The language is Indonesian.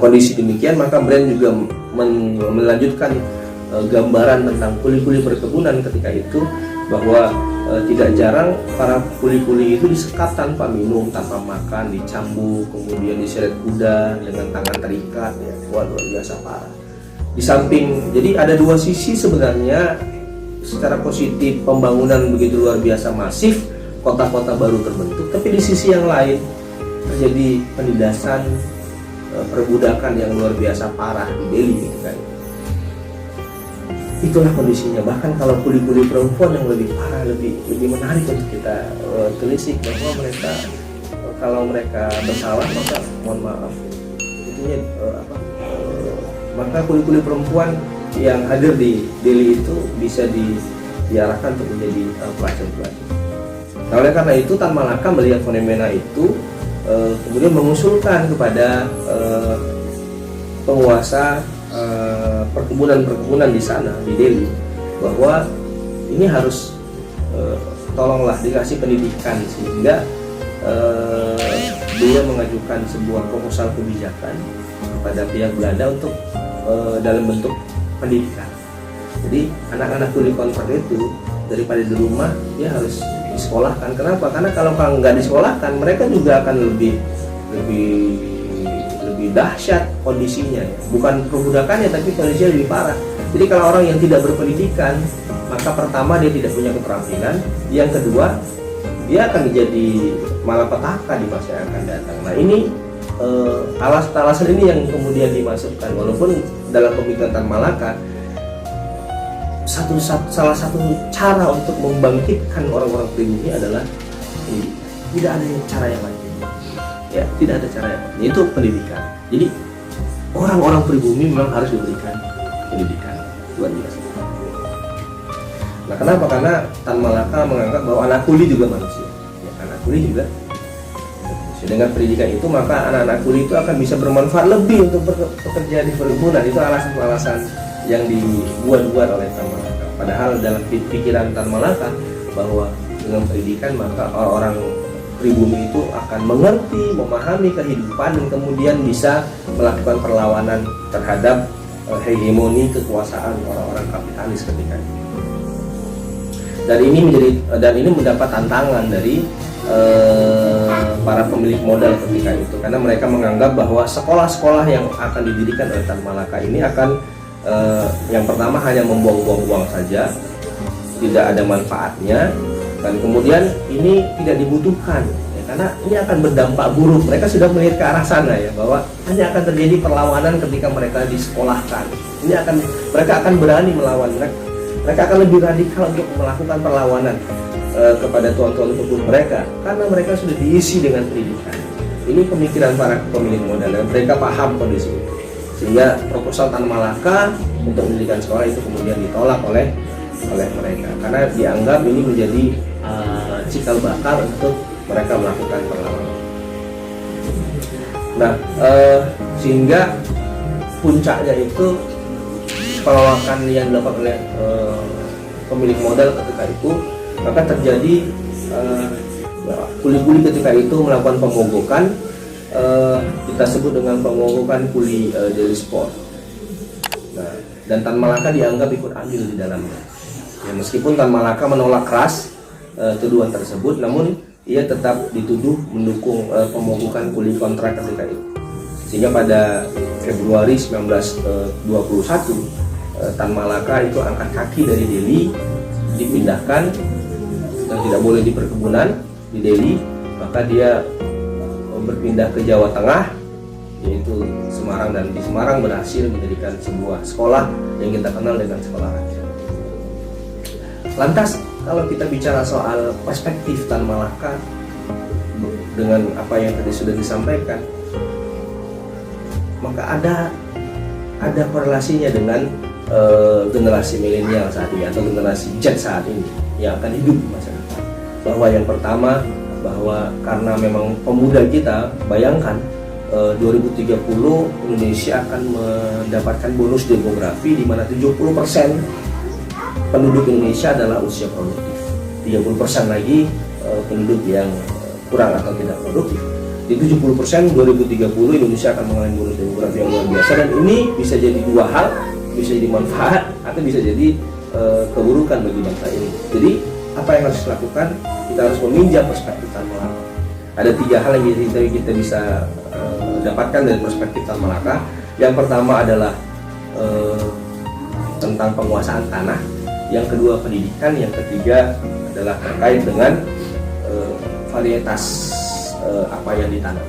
kondisi demikian, maka Brand juga melanjutkan gambaran tentang kuli-kuli perkebunan ketika itu, bahwa tidak jarang para kuli-kuli itu disekat tanpa minum, tanpa makan, dicambuk, kemudian diseret kuda dengan tangan terikat, ya. Wah, luar biasa parah. Di samping, jadi ada dua sisi sebenarnya. Secara positif pembangunan begitu luar biasa masif, kota-kota baru terbentuk, tapi di sisi yang lain terjadi penindasan, perbudakan yang luar biasa parah di Delhi ketika itu. Itulah kondisinya. Bahkan kalau kuli-kuli perempuan yang lebih parah, lebih menarik untuk kita telisik, bahwa mereka kalau mereka bersalah maka mohon maaf, intinya maka kuli-kuli perempuan yang hadir di Delhi itu bisa diarahkan untuk menjadi pelacur-pelacur. Nah, oleh karena itu Tan Malaka melihat fenomena itu, kemudian mengusulkan kepada penguasa perkebunan di sana di Delhi, bahwa ini harus tolonglah dikasih pendidikan, sehingga dia mengajukan sebuah proposal kebijakan kepada pihak Belanda untuk dalam bentuk pendidikan. Jadi anak-anak kuli kontrak itu daripada di rumah, dia harus disekolahkan. Kenapa? Karena kalau nggak disekolahkan, mereka juga akan lebih dahsyat kondisinya, ya. Bukan perbudakannya, tapi kondisinya lebih parah. Jadi kalau orang yang tidak berpendidikan, maka pertama dia tidak punya keterampilan, yang kedua dia akan menjadi malapetaka di masa yang akan datang. Nah, ini alasan ini yang kemudian dimasukkan, walaupun dalam pemikiran Tan Malaka salah satu cara untuk membangkitkan orang-orang pribumi adalah tidak ada cara yang lain. Ya, tidak ada cara yang lain, yaitu pendidikan. Jadi orang-orang pribumi memang harus diberikan pendidikan luar biasa. Nah, kenapa? Karena Tan Malaka menganggap bahwa anak kuli juga manusia. Ya, anak kuli juga manusia. Dengan pendidikan itu, maka anak-anak kuli itu akan bisa bermanfaat lebih untuk bekerja di perkebunan. Itu alasan-alasan yang dibuat-buat oleh Tan Malaka. Padahal dalam pikiran Tan Malaka bahwa dengan pendidikan maka orang pribumi itu akan mengerti, memahami kehidupan, dan kemudian bisa melakukan perlawanan terhadap hegemoni kekuasaan orang-orang kapitalis ketika itu. Dan ini mendapat tantangan dari para pemilik modal ketika itu, karena mereka menganggap bahwa sekolah-sekolah yang akan didirikan oleh Tan Malaka ini akan yang pertama hanya membuang-buang uang saja, tidak ada manfaatnya, dan kemudian ini tidak dibutuhkan, ya, karena ini akan berdampak buruk. Mereka sudah melihat ke arah sana, ya, bahwa hanya akan terjadi perlawanan ketika mereka disekolahkan. Mereka akan berani melawan, mereka akan lebih radikal untuk melakukan perlawanan kepada tuan-tuan kebun mereka, karena mereka sudah diisi dengan pendidikan. Ini pemikiran para pemilik modal, dan mereka paham kondisi itu, sehingga proposal Tan Malaka untuk mendirikan sekolah itu kemudian ditolak oleh mereka, karena dianggap ini menjadi cikal bakal untuk mereka melakukan perlawanan. Nah, sehingga puncaknya itu penolakan yang dilakukan oleh pemilik modal ketika itu, maka terjadi kuli-kuli ketika itu melakukan pemogokan, kita sebut dengan pemogokan kuli Delhi Sport. Nah, dan Tan Malaka dianggap ikut andil di dalamnya. Ya, meskipun Tan Malaka menolak keras tuduhan tersebut, namun ia tetap dituduh mendukung pemogokan kuli kontrak ketika itu. Sehingga pada Februari 1921 Tan Malaka itu angkat kaki dari Delhi, dipindahkan dan tidak boleh di perkebunan di Delhi, maka dia berpindah ke Jawa Tengah, yaitu Semarang, dan di Semarang berhasil mendirikan sebuah sekolah yang kita kenal dengan sekolah raja. Lantas kalau kita bicara soal perspektif Tan Malaka dengan apa yang tadi sudah disampaikan, maka ada korelasinya dengan generasi milenial saat ini atau generasi Z saat ini yang akan hidup di masa depan. Bahwa yang pertama, bahwa karena memang pemuda kita, bayangkan 2030 Indonesia akan mendapatkan bonus demografi di mana 70% penduduk Indonesia adalah usia produktif, 30% lagi penduduk yang kurang atau tidak produktif. Di 70% 2030 Indonesia akan mengalami bonus demografi yang luar biasa, dan ini bisa jadi dua hal, bisa jadi manfaat atau bisa jadi keburukan bagi bangsa ini. Jadi apa yang harus dilakukan? Kita harus meminjam perspektif Tan Malaka. Ada 3 hal yang kita bisa dapatkan dari perspektif Tan Malaka. Yang pertama adalah tentang penguasaan tanah, yang kedua pendidikan, yang ketiga adalah terkait dengan varietas apa yang ditanam.